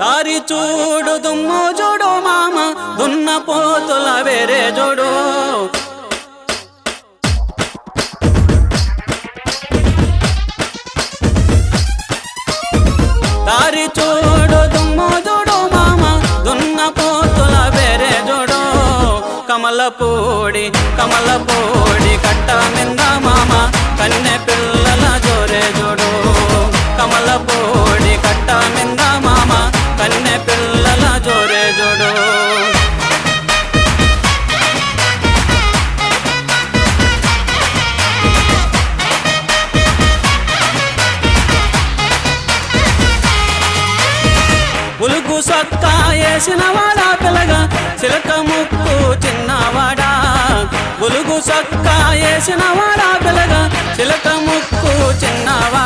తారి చూడు దుమ్ము చూడు మామ దున్న పోతుల వేరే చూడు తారి చూడు దుమ్ము చూడు మామ దున్న పోతుల వేరే చూడు కమలపూడి కట్ట మింద మామ కన్నె పిల్లల జోరే చూడు కమలపూడి కట్ట మింద మామ కన్నె పిల్లల జోరే చూడు ఉలుగు సొక్క వేసిన వాడా పిల్లగా చిలక ముక్కు చిన్నవాడా ఉలుగు సొక్క వేసిన వాడా పిల్లగా చిలక ముక్కు చిన్నవాడా